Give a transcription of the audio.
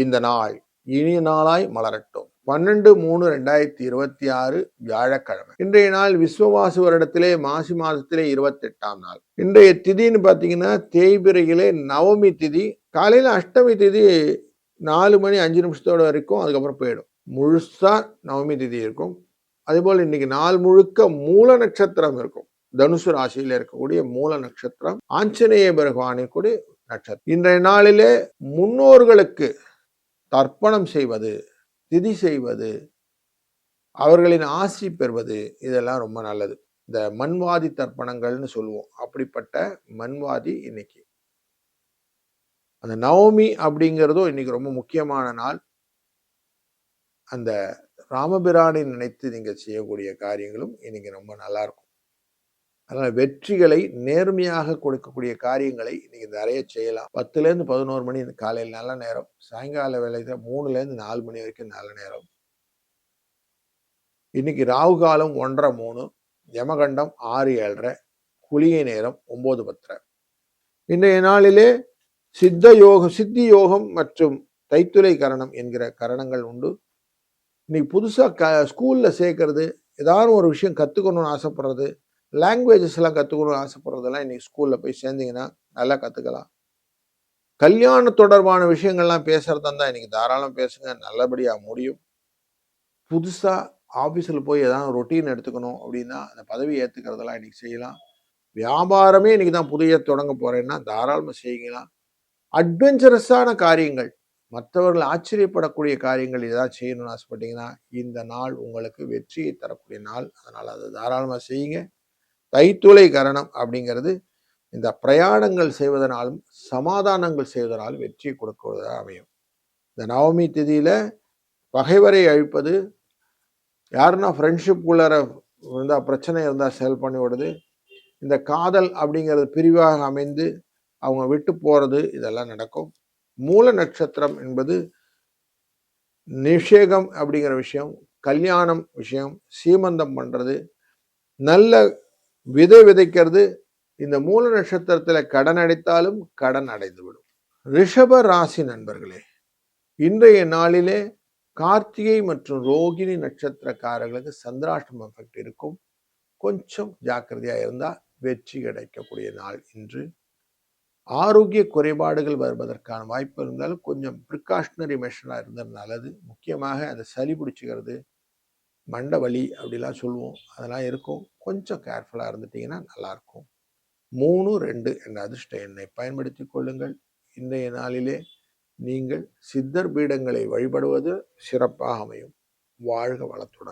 இந்த நாள் இனிய நாளாய் மலரட்டும். 12/3/2026 வியாழக்கிழமை. இன்றைய நாள் விஸ்வவாசு வருடத்திலே மாசி மாதத்திலே 28ஆம் நாள். இன்றைய திதின்னு பார்த்தீங்கன்னா தேய்பிரையிலே நவமி திதி. காலையில் அஷ்டமி திதி 4 மணி 5 நிமிஷத்தோட வரைக்கும், அதுக்கப்புறம் போயிடும். முழுசா நவமி திதி இருக்கும். அதேபோல் இன்னைக்கு நாள் முழுக்க மூல நட்சத்திரம் இருக்கும். தனுசு ராசியில் இருக்கக்கூடிய மூல நட்சத்திரம் ஆஞ்சநேய பகவானை கூட நட்சத்திரம். இன்றைய நாளிலே முன்னோர்களுக்கு தர்ப்பணம் செய்வது, திதி செய்வது, அவர்களின் ஆசி பெறுவது, இதெல்லாம் ரொம்ப நல்லது. இந்த மண்வாதி தர்ப்பணங்கள்னு சொல்லுவோம். அப்படிப்பட்ட மண்வாதி இன்னைக்கு. அந்த நவமி அப்படிங்கிறதும் இன்னைக்கு ரொம்ப முக்கியமான நாள். அந்த ராமபிரானை நினைத்து நீங்க செய்யக்கூடிய காரியங்களும் இன்னைக்கு ரொம்ப நல்லா இருக்கும். அதனால வெற்றிகளை நேர்மையாக கொடுக்கக்கூடிய காரியங்களை இன்னைக்கு நிறைய செய்யலாம். 10லேருந்து 11 மணி காலையில் நல்ல நேரம், சாயங்கால வேலையில 3லேருந்து 4 மணி வரைக்கும் நல்ல நேரம். இன்னைக்கு ராகு காலம் 1:30-3, யமகண்டம் 6:7, குளிகை நேரம் 9:10. இன்றைய நாளிலே சித்தி யோகம் மற்றும் தைத்துளை கரணம் என்கிற கரணங்கள் உண்டு. இன்னைக்கு புதுசா ஸ்கூல்ல சேர்க்கறது, ஏதாவது ஒரு விஷயம் கத்துக்கணும்னு ஆசைப்படுறது, லாங்குவேஜஸ் எல்லாம் கத்துக்கணும்னு ஆசைப்படுறதெல்லாம் இன்னைக்கு ஸ்கூல்ல போய் சேர்ந்தீங்கன்னா நல்லா கத்துக்கலாம். கல்யாணம் தொடர்பான விஷயங்கள்லாம் பேசுறதா இருந்தா இன்னைக்கு தாராளம் பேசுங்க, நல்லபடியா முடியும். புதுசா ஆபீஸ்ல போய் ஏதாவது ரொட்டீன் எடுத்துக்கணும் அப்படின்னா அந்த பதவி ஏத்துக்கிறதெல்லாம் இன்னைக்கு செய்யலாம். வியாபாரமே இன்னைக்கு தான் புதிய தொடங்க போறேன்னா தாராளமா செய்யலாம். அட்வென்ச்சரஸான காரியங்கள், மற்றவர்கள் ஆச்சரியப்படக்கூடிய காரியங்கள் ஏதாவது செய்யணும்னு ஆசைப்பட்டீங்கன்னா இந்த நாள் உங்களுக்கு வெற்றியை தரக்கூடிய நாள். அதனால அதை தாராளமா செய்யுங்க. தைத்துளை கரணம் அப்படிங்கிறது இந்த பிரயாணங்கள் செய்வதனாலும் சமாதானங்கள் செய்வதனாலும் வெற்றியை கொடுக்குவதாக அமையும். இந்த நவமி திதியில பகைவரை அழிப்பது, யாருன்னா ஃப்ரெண்ட்ஷிப் உள்ளார இருந்தா பிரச்சனை இருந்தா சேல் பண்ணி விடுது, இந்த காதல் அப்படிங்கிறது பிரிவாக அமைந்து அவங்க விட்டு போறது, இதெல்லாம் நடக்கும். மூல நட்சத்திரம் என்பது நிஷேகம் அப்படிங்கிற விஷயம், கல்யாணம் விஷயம், சீமந்தம் பண்றது, நல்ல விதை விதைக்கிறது. இந்த மூல நட்சத்திரத்துல கடன் அடைத்தாலும் கடன் அடைந்துவிடும். ரிஷப ராசி நண்பர்களே, இன்றைய நாளிலே கார்த்திகை மற்றும் ரோகிணி நட்சத்திரக்காரர்களுக்கு சந்திராஷ்டம எஃபெக்ட் இருக்கும். கொஞ்சம் ஜாக்கிரதையா இருந்தா வெற்றி கிடைக்கக்கூடிய நாள் இன்று. ஆரோக்கிய குறைபாடுகள் வருவதற்கான வாய்ப்பு இருந்தாலும் கொஞ்சம் ப்ரிகாஷனரி மெஷராக இருந்தது நல்லது. முக்கியமாக அந்த சளி பிடிச்சிக்கிறது, மண்டை வலி அப்படிலாம் சொல்லுவோம், அதெல்லாம் இருக்கும். கொஞ்சம் கேர்ஃபுல்லாக இருந்துட்டீங்கன்னா நல்லாயிருக்கும். 3-2 என்ற அதிர்ஷ்ட எண்ணை பயன்படுத்தி கொள்ளுங்கள். இன்றைய நாளிலே நீங்கள் சித்தர் பீடங்களை வழிபடுவது சிறப்பாக அமையும். வாழ்க வளத்துடன்.